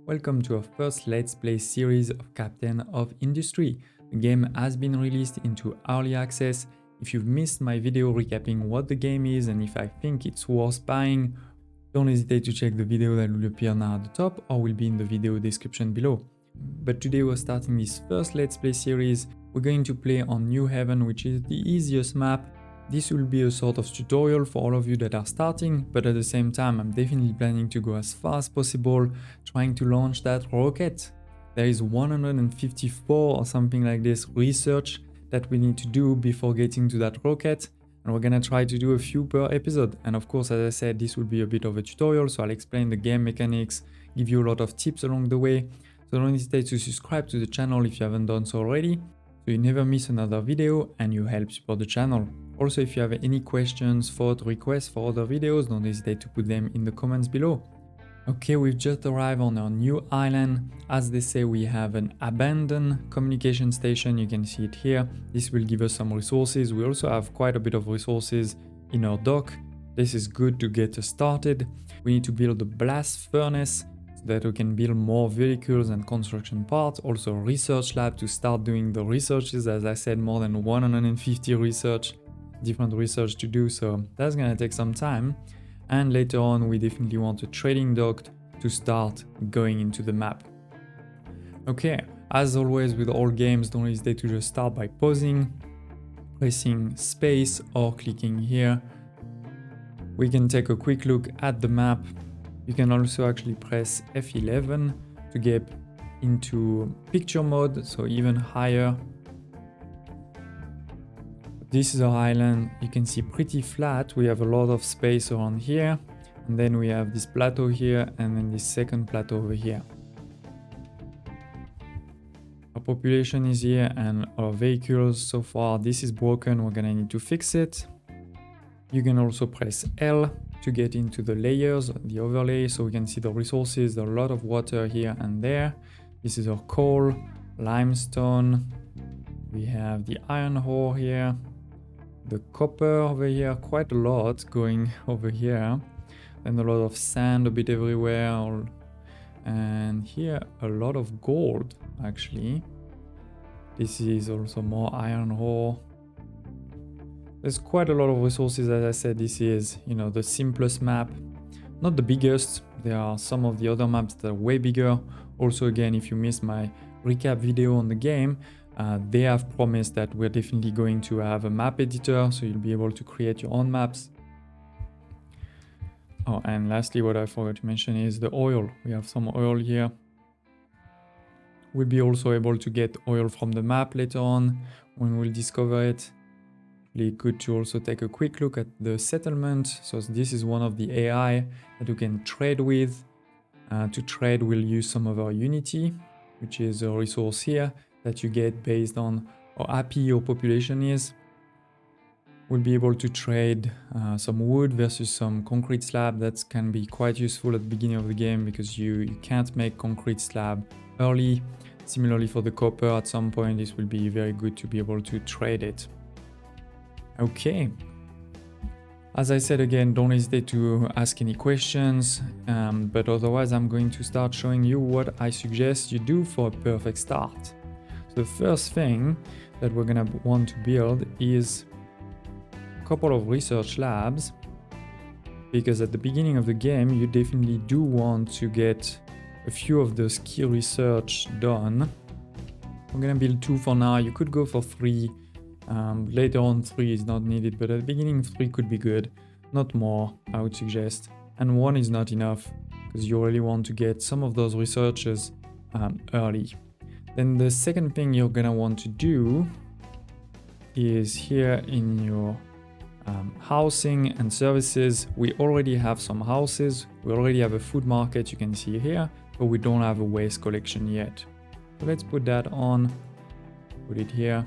Welcome to our first Let's Play series of Captain of Industry. The game has been released into early access. If you've missed my video recapping what the game is and if I think it's worth buying, don't hesitate to check the video that will appear now at the top or will be in the video description below. But today we're starting this first Let's Play series. We're going to play on New Haven, which is the easiest map. This will be a sort of tutorial for all of you that are starting, but at the same time I'm definitely planning to go as far as possible, trying to launch that rocket. There is 154 or something like this research that we need to do before getting to that rocket, and we're gonna try to do a few per episode. And of course, as I said, this will be a bit of a tutorial, so I'll explain the game mechanics, give you a lot of tips along the way. So don't hesitate to subscribe to the channel if you haven't done so already, so you never miss another video and you help support the channel. Also, if you have any questions, thoughts, requests for other videos, don't hesitate to put them in the comments below. Okay, we've just arrived on our new island. As they say, we have an abandoned communication station. You can see it here. This will give us some resources. We also have quite a bit of resources in our dock. This is good to get us started. We need to build a blast furnace so that we can build more vehicles and construction parts. Also a research lab to start doing the researches. As I said, more than 150 different research to do, so that's gonna take some time. And later on we definitely want a trading dock to start going into the map. Okay, as always with all games, don't hesitate to just start by pausing, pressing space or clicking here. We can take a quick look at the map. You can also actually press F11 to get into picture mode, so even higher. This is our island. You can see pretty flat. We have a lot of space around here. And then we have this plateau here and then this second plateau over here. Our population is here and our vehicles so far. This is broken. We're gonna need to fix it. You can also press L to get into the layers, the overlay, so we can see the resources. There's a lot of water here and there. This is our coal, limestone. We have the iron ore here. The copper over here, quite a lot going over here, and a lot of sand a bit everywhere, and here a lot of gold actually. This is also more iron ore. There's quite a lot of resources. As I said, this is, the simplest map, not the biggest. There are some of the other maps that are way bigger. Also, again, if you missed my recap video on the game, they have promised that we're definitely going to have a map editor, so you'll be able to create your own maps. Oh, and lastly, what I forgot to mention is the oil. We have some oil here. We'll be also able to get oil from the map later on when we'll discover it. Really good to also take a quick look at the settlement. So this is one of the AI that we can trade with. To trade, we'll use some of our Unity, which is a resource here that you get based on how happy your population is. We'll be able to trade some wood versus some concrete slab. That can be quite useful at the beginning of the game because you can't make concrete slab early. Similarly for the copper, at some point this will be very good to be able to trade it. Okay. As I said again, don't hesitate to ask any questions, but otherwise I'm going to start showing you what I suggest you do for a perfect start. So the first thing that we're gonna want to build is a couple of research labs, because at the beginning of the game you definitely do want to get a few of those key research done. I'm gonna build 2 for now. You could go for 3. Later on 3 is not needed, but at the beginning 3 could be good, not more, I would suggest. And 1 is not enough because you really want to get some of those researches early. Then the second thing you're gonna want to do is here in your housing and services. We already have some houses, we already have a food market, you can see here, but we don't have a waste collection yet. So let's put that on, put it here.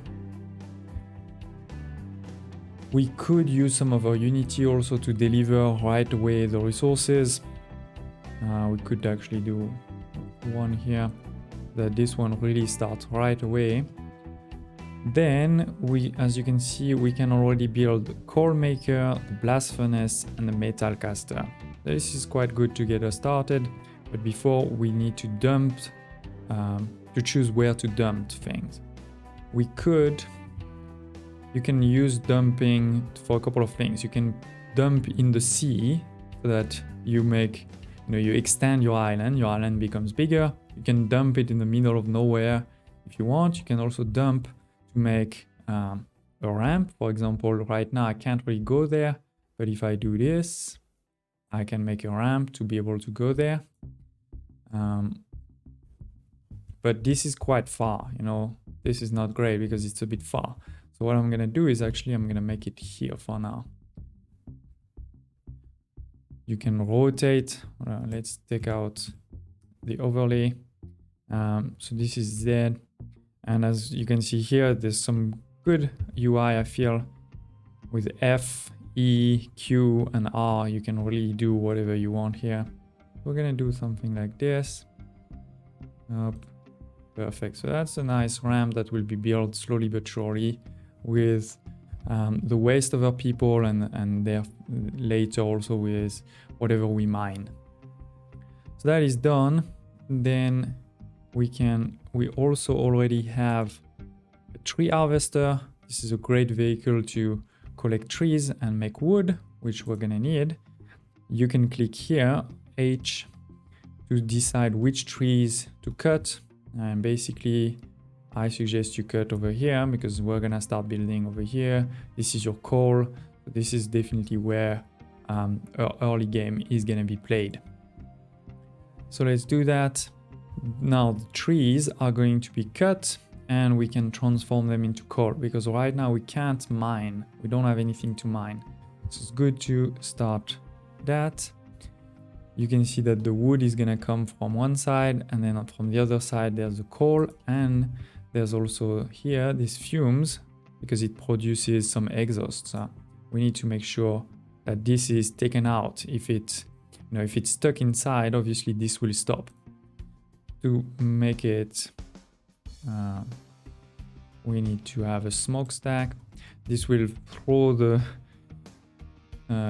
We could use some of our Unity also to deliver right away the resources. We could actually do one here, that this one really starts right away. Then as you can see, we can already build the coal maker, the blast furnace and the metal caster. This is quite good to get us started. But before, we need to dump, to choose where to dump things. You can use dumping for a couple of things. You can dump in the sea so that you make, you extend your island becomes bigger. You can dump it in the middle of nowhere if you want. You can also dump to make a ramp. For example, right now I can't really go there, but if I do this, I can make a ramp to be able to go there. But this is quite far, this is not great because it's a bit far. So what I'm gonna do is actually I'm gonna make it here for now. You can rotate. Let's take out the overlay. So this is Z, and as you can see here, there's some good UI I feel. With F, E, Q, and R, you can really do whatever you want here. We're gonna do something like this. Perfect. So that's a nice ramp that will be built slowly but surely with the waste of our people and there later also with whatever we mine. So that is done. Then we also already have a tree harvester. This is a great vehicle to collect trees and make wood, which we're gonna need. You can click here, H, to decide which trees to cut. And basically, I suggest you cut over here because we're gonna start building over here. This is your coal. This is definitely where our early game is gonna be played. So let's do that. Now the trees are going to be cut and we can transform them into coal because right now we can't mine. We don't have anything to mine. So it's good to start that. You can see that the wood is gonna come from one side and then from the other side there's the coal, and there's also here these fumes because it produces some exhaust. So we need to make sure that this is taken out. If it's stuck inside, obviously this will stop. To make it, we need to have a smokestack. This will throw the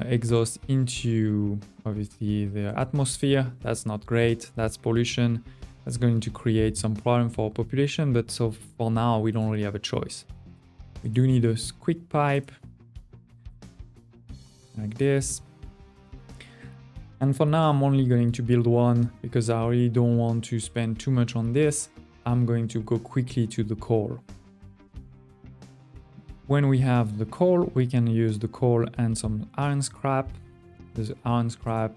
exhaust into obviously the atmosphere. That's not great. That's pollution. That's going to create some problem for our population, but so for now we don't really have a choice. We do need a quick pipe like this. And for now I'm only going to build one because I really don't want to spend too much on this. I'm going to go quickly to the coal. When we have the coal, we can use the coal and some iron scrap. There's iron scrap,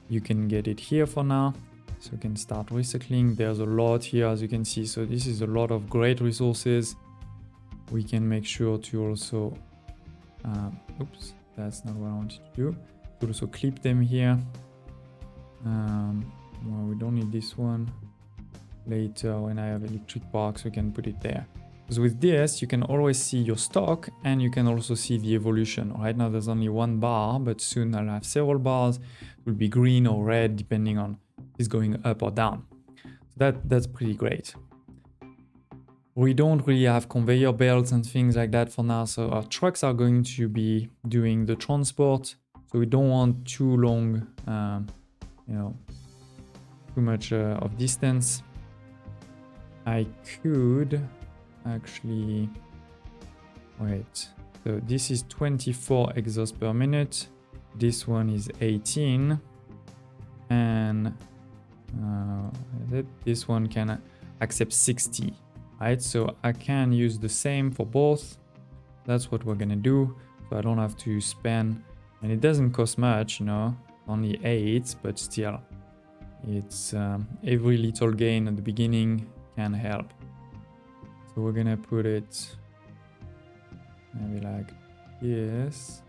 you can get it here for now. So we can start recycling. There's a lot here as you can see. So this is a lot of great resources. We can make sure to also, oops, that's not what I wanted to do. To also clip them here. Well, we don't need this one. Later when I have electric parks, we can put it there. Because with this, you can always see your stock and you can also see the evolution. Right now there's only one bar, but soon I'll have several bars. It will be green or red depending on if it's going up or down. So that's pretty great. We don't really have conveyor belts and things like that for now, so our trucks are going to be doing the transport. So we don't want too long, too much of distance. I could actually wait. So this is 24 exhaust per minute. This one is 18, and this one can accept 60. Right, so I can use the same for both. That's what we're gonna do. So I don't have to spend, and it doesn't cost much, only 8, but still, it's every little gain at the beginning can help. So we're gonna put it maybe like this.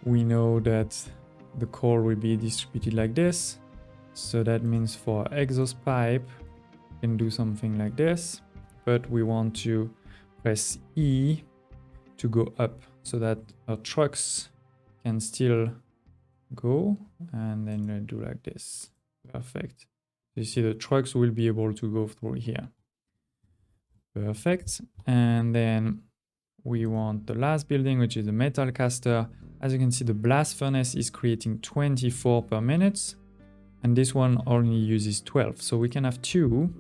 We know that the core will be distributed like this. So that means for exhaust pipe, we can do something like this, but we want to press E to go up so that our trucks can still go, and then do like this. Perfect. You see the trucks will be able to go through here. Perfect. And then we want the last building, which is the metal caster. As you can see, the blast furnace is creating 24 per minute. and this one only uses 12. So we can have 2.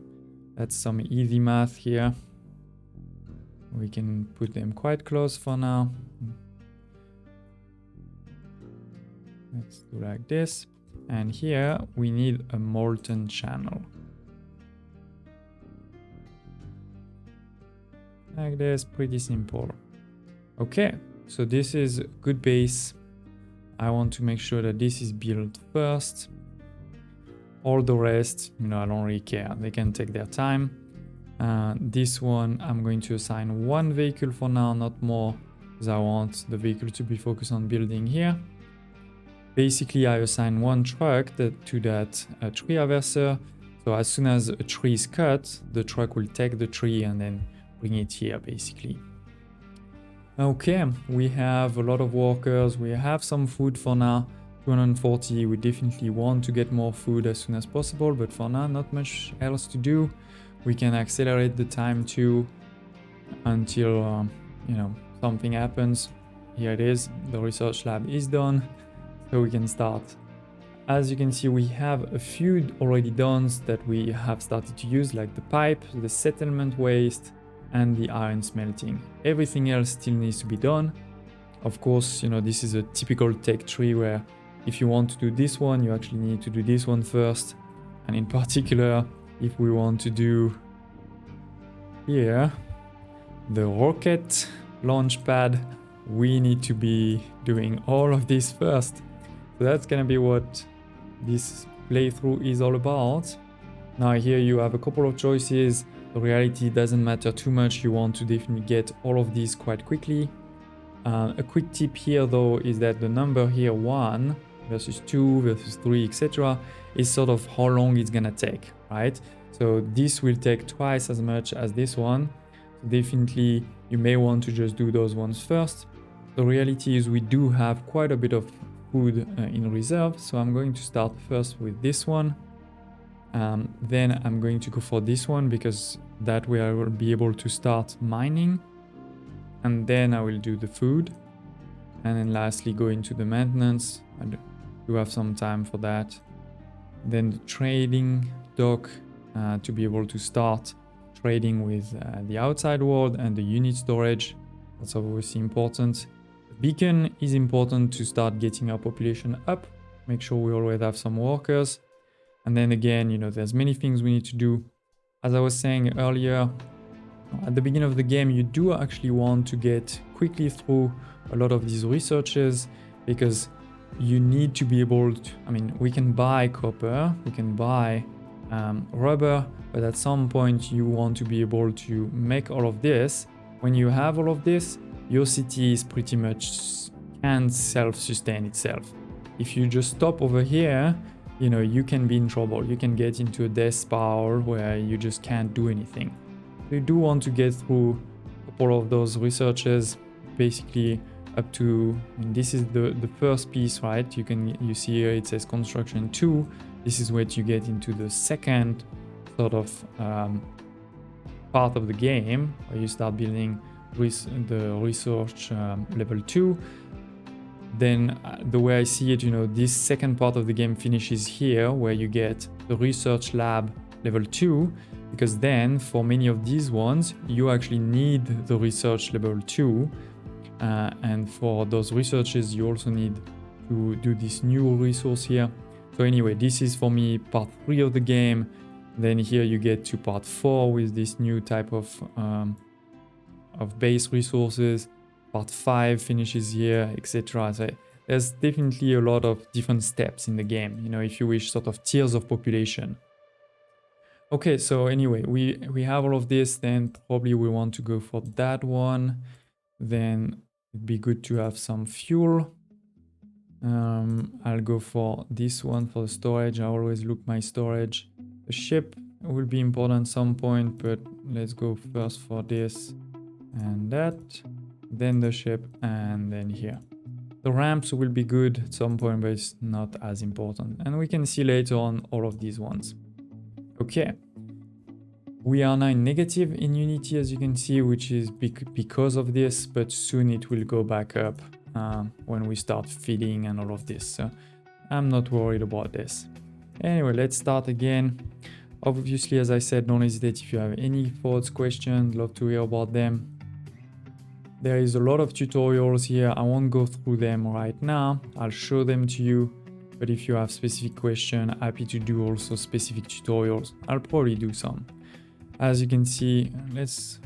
That's some easy math here. We can put them quite close for now. Let's do like this. And here we need a molten channel. Like this, pretty simple. Okay, so this is a good base. I want to make sure that this is built first. All the rest, I don't really care. They can take their time. This one, I'm going to assign 1 vehicle for now, not more, because I want the vehicle to be focused on building here. Basically, I assign 1 truck to that tree harvester. So as soon as a tree is cut, the truck will take the tree and then bring it here, basically. Okay, we have a lot of workers. We have some food for now. 240. We definitely want to get more food as soon as possible, but for now, not much else to do. We can accelerate the time too until something happens. Here it is. The research lab is done, so we can start. As you can see, we have a few already done that we have started to use, like the pipe, the settlement waste, and the iron smelting. Everything else still needs to be done. Of course, this is a typical tech tree where if you want to do this one, you actually need to do this one first. And in particular, if we want to do here, the rocket launch pad, we need to be doing all of this first. So that's gonna be what this playthrough is all about. Now here you have a couple of choices. The reality doesn't matter too much. You want to definitely get all of these quite quickly. A quick tip here though is that the number here 1 versus 2 versus 3, etc. is sort of how long it's gonna take, right? So this will take twice as much as this one. So definitely you may want to just do those ones first. The reality is we do have quite a bit of food in reserve, so I'm going to start first with this one. Then I'm going to go for this one because that way I will be able to start mining, and then I will do the food, and then lastly go into the maintenance. I do have some time for that. Then the trading dock to be able to start trading with the outside world, and the unit storage. That's obviously important. The beacon is important to start getting our population up. Make sure we always have some workers. And then again, there's many things we need to do. As I was saying earlier, at the beginning of the game, you do actually want to get quickly through a lot of these researches, because you need to be able to, we can buy copper, we can buy rubber, but at some point you want to be able to make all of this. When you have all of this, your city is pretty much can self-sustain itself. If you just stop over here, you can be in trouble. You can get into a death spiral where you just can't do anything. So you do want to get through a couple of those researches, basically up to, this is the first piece, right? You see here it says construction 2. This is where you get into the second sort of part of the game, where you start building the research level 2. Then the way I see it, this second part of the game finishes here, where you get the research lab level 2, because then for many of these ones, you actually need the research level 2. And for those researches, you also need to do this new resource here. So anyway, this is for me part 3 of the game. Then here you get to part 4 with this new type of base resources. Part 5 finishes here, etc. So there's definitely a lot of different steps in the game, if you wish, sort of tiers of population. Okay, so anyway, we have all of this, then probably we want to go for that one. Then it'd be good to have some fuel. I'll go for this one for the storage. I always look my storage. The ship will be important at some point, but let's go first for this and that. Then the ship, and then here. The ramps will be good at some point, but it's not as important. And we can see later on all of these ones. Okay. We are now in negative in Unity, as you can see, which is because of this, but soon it will go back up when we start feeding and all of this. So I'm not worried about this. Anyway, let's start again. Obviously, as I said, don't hesitate if you have any thoughts, questions, love to hear about them. There is a lot of tutorials here. I won't go through them right now. I'll show them to you. But if you have specific questions, happy to do also specific tutorials. I'll probably do some. As you can see, let's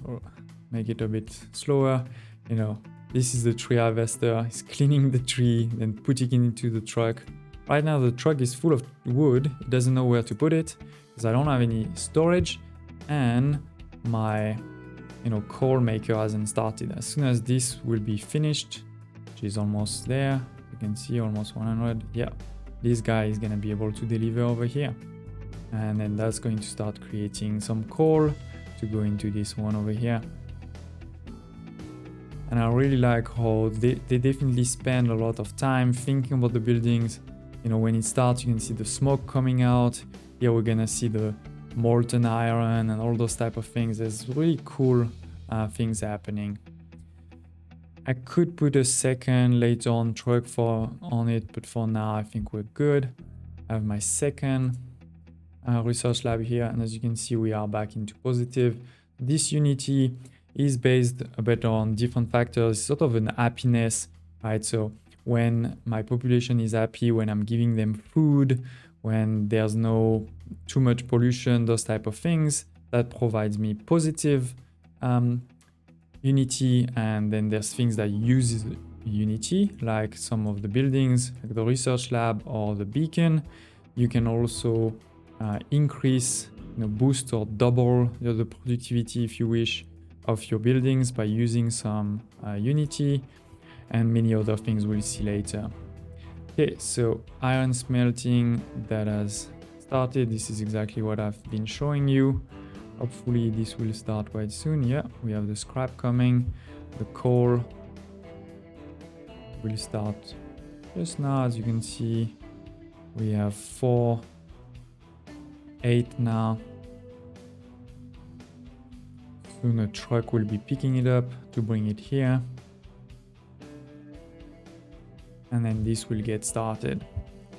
make it a bit slower. You know, this is the tree harvester. It's cleaning the tree, then putting it into the truck. Right now the truck is full of wood. It doesn't know where to put it because I don't have any storage, and my coal maker hasn't started. As soon as this will be finished, which is almost there, you can see almost 100. Yeah, this guy is gonna be able to deliver over here, and then that's going to start creating some coal to go into this one over here. And I really like how they definitely spend a lot of time thinking about the buildings. You know, when it starts, you can see the smoke coming out. Here we're gonna see the molten iron and all those type of things. There's really cool things happening. I could put a second later on truck on it, but for now I think we're good. I have my second research lab here, and as you can see, we are back into positive. This unity is based a bit on different factors, sort of an happiness, right? So when my population is happy, when I'm giving them food, when there's no too much pollution, those type of things, that provides me positive unity. And then there's things that use unity, like some of the buildings, like the research lab or the beacon. You can also increase, boost or double the productivity, if you wish, of your buildings by using some unity, and many other things we'll see later. Okay, so iron smelting, that has started. This is exactly what I've been showing you. Hopefully this will start quite soon. Yeah, we have the scrap coming. The coal will start just now. As you can see, we have 4, 8 now. Soon a truck will be picking it up to bring it here. And then this will get started.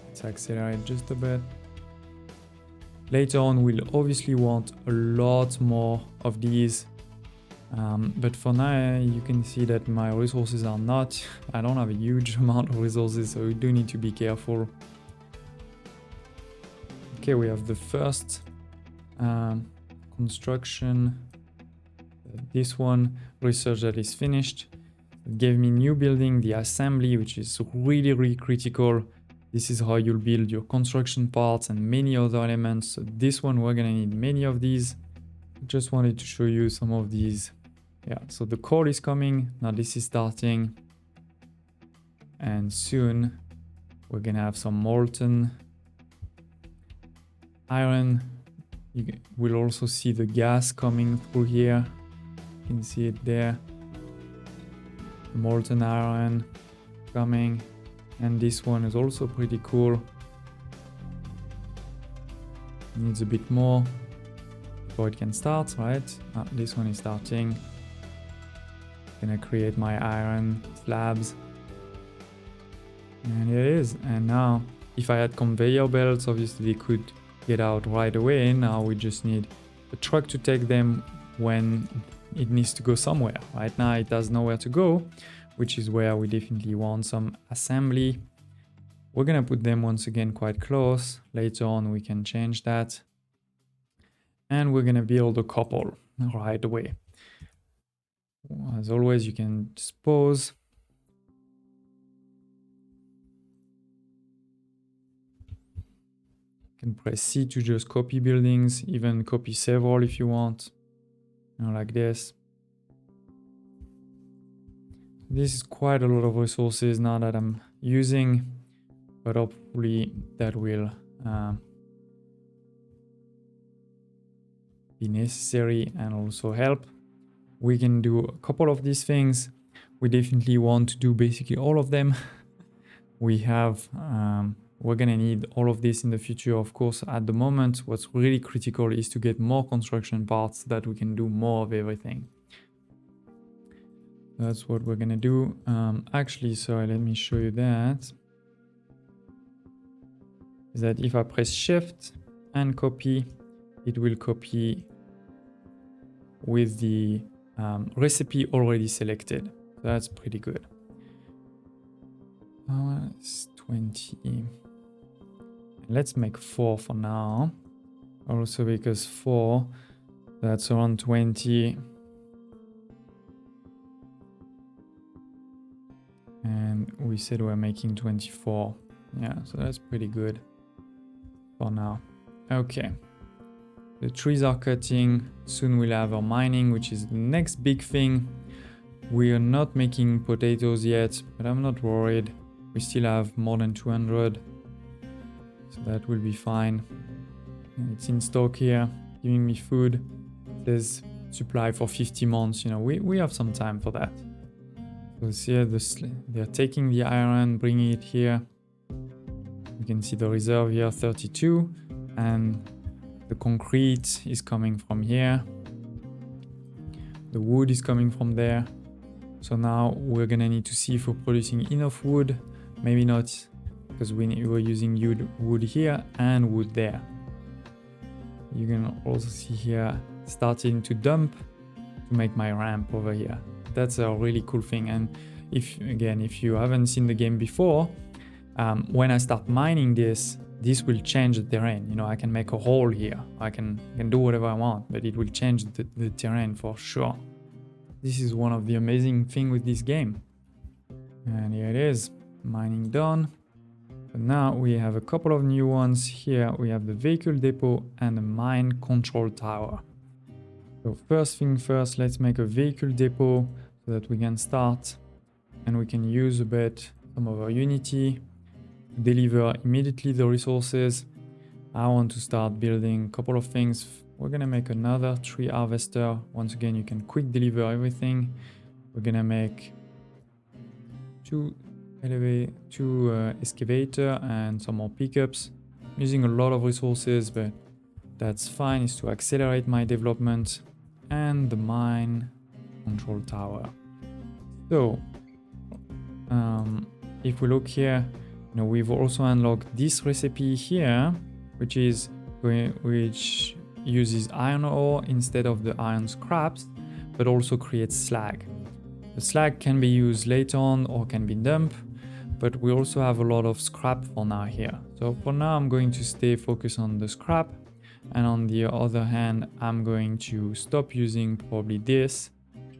Let's accelerate just a bit. Later on, we'll obviously want a lot more of these. But for now, you can see that my resources are not, I don't have a huge amount of resources, so we do need to be careful. Okay, we have the first construction. This one, research that is finished. It gave me new building, the assembly, which is really, really critical. This is how you'll build your construction parts and many other elements. So this one, we're gonna need many of these. Just wanted to show you some of these. Yeah, so the core is coming. Now this is starting. And soon we're gonna have some molten iron. You will also see the gas coming through here. You can see it there. Molten iron coming, and this one is also pretty cool. Needs a bit more before it can start, right? This one is starting. Gonna create my iron slabs, and here it is. And now if I had conveyor belts, obviously they could get out right away. Now we just need a truck to take them when it needs to go somewhere. Right now it has nowhere to go, which is where we definitely want some assembly. We're gonna put them once again quite close. Later on we can change that. And we're gonna build a couple right away. As always, you can just pause. You can press C to just copy buildings, even copy several if you want. Like this. This is quite a lot of resources now that I'm using, but hopefully that will be necessary and also help. We can do a couple of these things. We definitely want to do basically all of them. We have, we're gonna need all of this in the future. Of course, at the moment, what's really critical is to get more construction parts so that we can do more of everything. That's what we're gonna do. Actually, sorry, let me show you that. is that if I press Shift and copy, it will copy with the recipe already selected. So that's pretty good. It's 20. Let's make 4 for now. Also because 4, that's around 20. And we said we're making 24. Yeah, so that's pretty good for now. Okay. The trees are cutting. Soon we'll have our mining, which is the next big thing. We are not making potatoes yet, but I'm not worried. We still have more than 200. So that will be fine. And it's in stock here, giving me food. There's supply for 50 months. You know, we have some time for that. So see, they're taking the iron, bringing it here. You can see the reserve here, 32. And the concrete is coming from here. The wood is coming from there. So now we're gonna need to see if we're producing enough wood. Maybe not, because we're using wood here and wood there. You can also see here starting to dump to make my ramp over here. That's a really cool thing. And if you haven't seen the game before, when I start mining this will change the terrain. You know, I can make a hole here. I can do whatever I want, but it will change the terrain for sure. This is one of the amazing things with this game. And here it is, mining done. But now we have a couple of new ones here. We have the vehicle depot and the mine control tower. So first thing first, let's make a vehicle depot so that we can start and we can use a bit some of our Unity to deliver immediately the resources. I want to start building a couple of things. We're gonna make another tree harvester. Once again, you can quick deliver everything. We're gonna make two excavator and some more pickups. I'm using a lot of resources, but that's fine. It's to accelerate my development. And the mine control tower. So if we look here, you know, we've also unlocked this recipe here, which uses iron ore instead of the iron scraps, but also creates slag. The slag can be used later on or can be dumped, but we also have a lot of scrap for now here. So for now, I'm going to stay focused on the scrap. And on the other hand, I'm going to stop using probably this.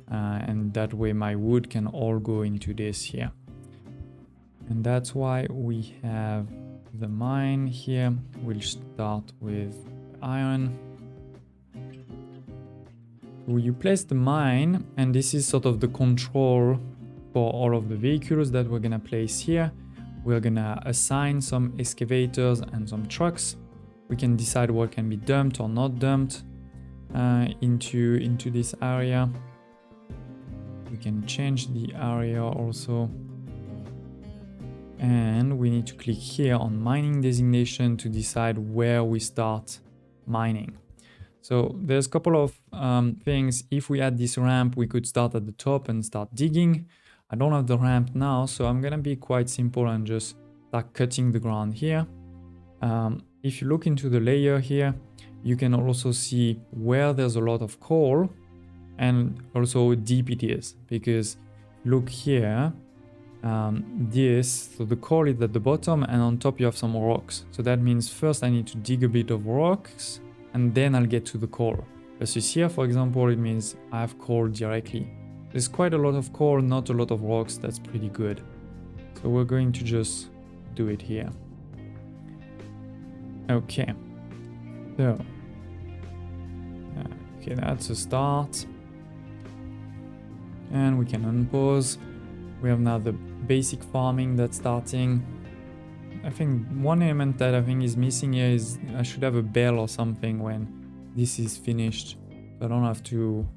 And that way my wood can all go into this here. And that's why we have the mine here. We'll start with iron. You place the mine, and this is sort of the control for all of the vehicles that we're gonna place here. We're gonna assign some excavators and some trucks. We can decide what can be dumped or not dumped into this area. We can change the area also. And we need to click here on mining designation to decide where we start mining. So there's a couple of things. If we add this ramp, we could start at the top and start digging. I don't have the ramp now, so I'm gonna be quite simple and just start cutting the ground here. If you look into the layer here, you can also see where there's a lot of coal and also how deep it is. Because look here, so the coal is at the bottom and on top you have some rocks. So that means first I need to dig a bit of rocks and then I'll get to the coal. Versus here, for example, it means I have coal directly. There's quite a lot of coal, not a lot of rocks. That's pretty good. So we're going to just do it here. Okay. So, okay, that's a start. And we can unpause. We have now the basic farming that's starting. I think one element that I think is missing here is I should have a bell or something when this is finished. So I don't have to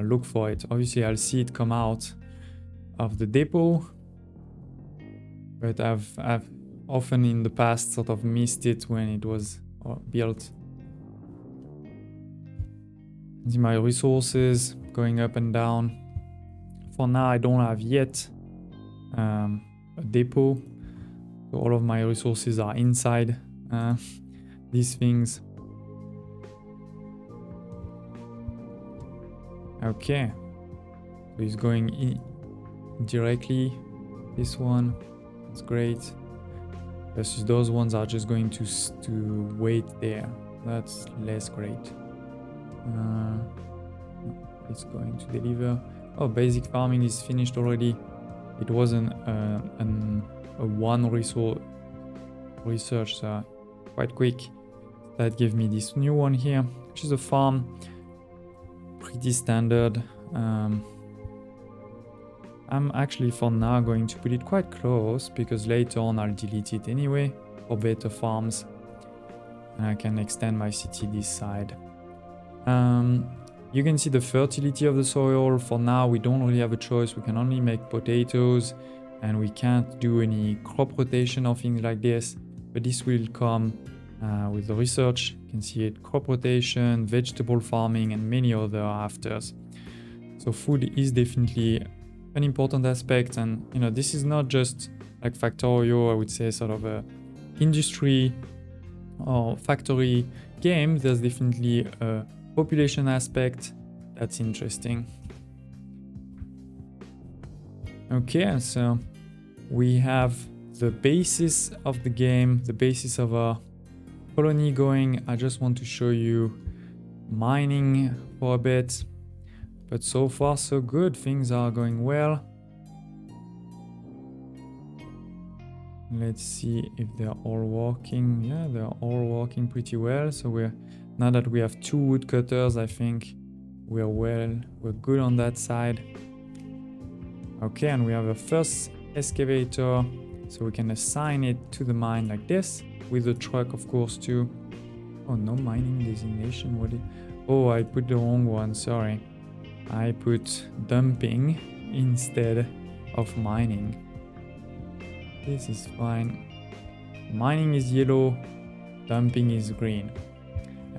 look for it. Obviously, I'll see it come out of the depot, but I've often in the past sort of missed it when it was built. See my resources going up and down. For now, I don't have yet a depot. So all of my resources are inside these things. Okay, so he's going in directly. This one, that's great. Versus those ones are just going to wait there. That's less great. It's going to deliver. Oh, basic farming is finished already. It wasn't a one research, so quite quick. That gave me this new one here, which is a farm. Pretty standard. I'm actually for now going to put it quite close because later on I'll delete it anyway for better farms. And I can extend my city this side. You can see the fertility of the soil. For now we don't really have a choice. We can only make potatoes and we can't do any crop rotation or things like this. But this will come with the research. You can see it, crop rotation, vegetable farming and many other afters. So food is definitely an important aspect, and you know, this is not just like factorio, I would say sort of a industry or factory game. There's definitely a population aspect that's interesting. Okay, so we have the basis of the game, the basis of a colony going. I just want to show you mining for a bit. But so far so good, things are going well. Let's see if they're all working. Yeah, they're all working pretty well. So now that we have 2 woodcutters, I think we're good on that side. Okay, and we have a first excavator, so we can assign it to the mine like this, with the truck of course too. Oh, no mining designation, oh, I put the wrong one, sorry. I put dumping instead of mining. This is fine. Mining is yellow, dumping is green.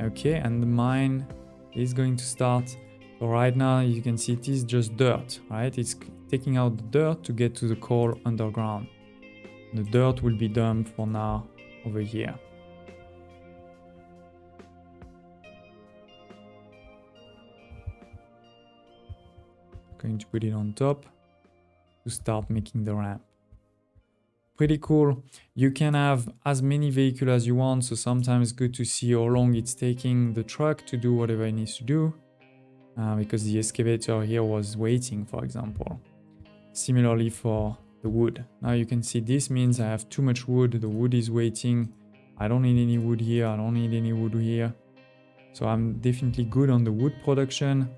Okay, and the mine is going to start. So right now you can see it is just dirt, right? It's taking out the dirt to get to the coal underground. The dirt will be dumped for now over here. Going to put it on top to start making the ramp. Pretty cool. You can have as many vehicles as you want, so sometimes it's good to see how long it's taking the truck to do whatever it needs to do, because the excavator here was waiting, for example. Similarly for the wood. Now you can see this means I have too much wood, the wood is waiting. I don't need any wood here, I don't need any wood here. So I'm definitely good on the wood production.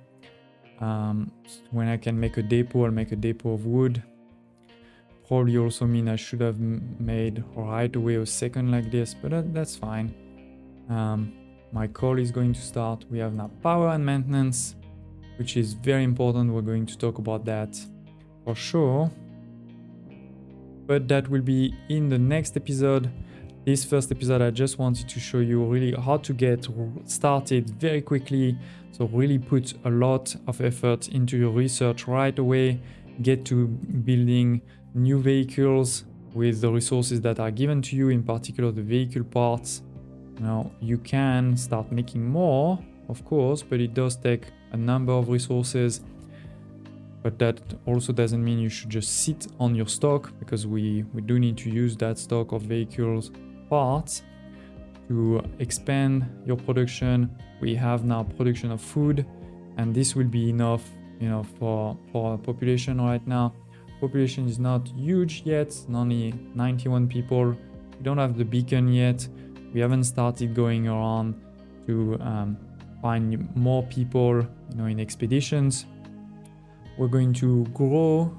When I can make a depot, I'll make a depot of wood. Probably also mean I should have made right away a second like this, but that's fine. My coal is going to start. We have now power and maintenance, which is very important. We're going to talk about that for sure. But that will be in the next episode. This first episode, I just wanted to show you really how to get started very quickly. So really put a lot of effort into your research right away. Get to building new vehicles with the resources that are given to you, in particular the vehicle parts. Now you can start making more, of course, but it does take a number of resources. But that also doesn't mean you should just sit on your stock, because we do need to use that stock of vehicles parts to expand your production. We have now production of food, and this will be enough, you know, for our population right now. Population is not huge yet, only 91 people. We don't have the beacon yet. We haven't started going around to find more people, you know, in expeditions. We're going to grow.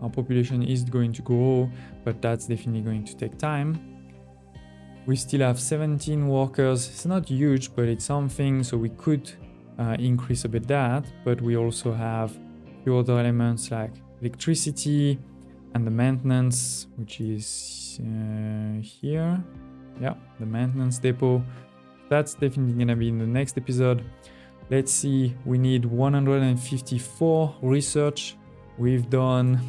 Our population is going to grow, but that's definitely going to take time. We still have 17 workers. It's not huge, but it's something, so we could increase a bit that, but we also have a few other elements like electricity and the maintenance, which is here. Yeah, the maintenance depot. That's definitely gonna be in the next episode. Let's see, we need 154 research. We've done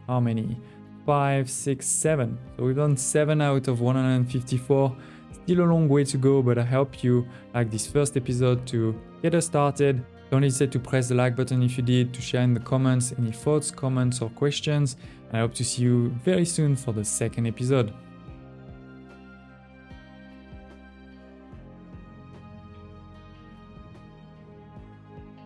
how many? 5, 6, 7. So we've done 7 out of 154. Still a long way to go, but I hope you like this first episode to get us started. Don't hesitate to press the like button if you did, to share in the comments any thoughts, comments or questions. And I hope to see you very soon for the second episode.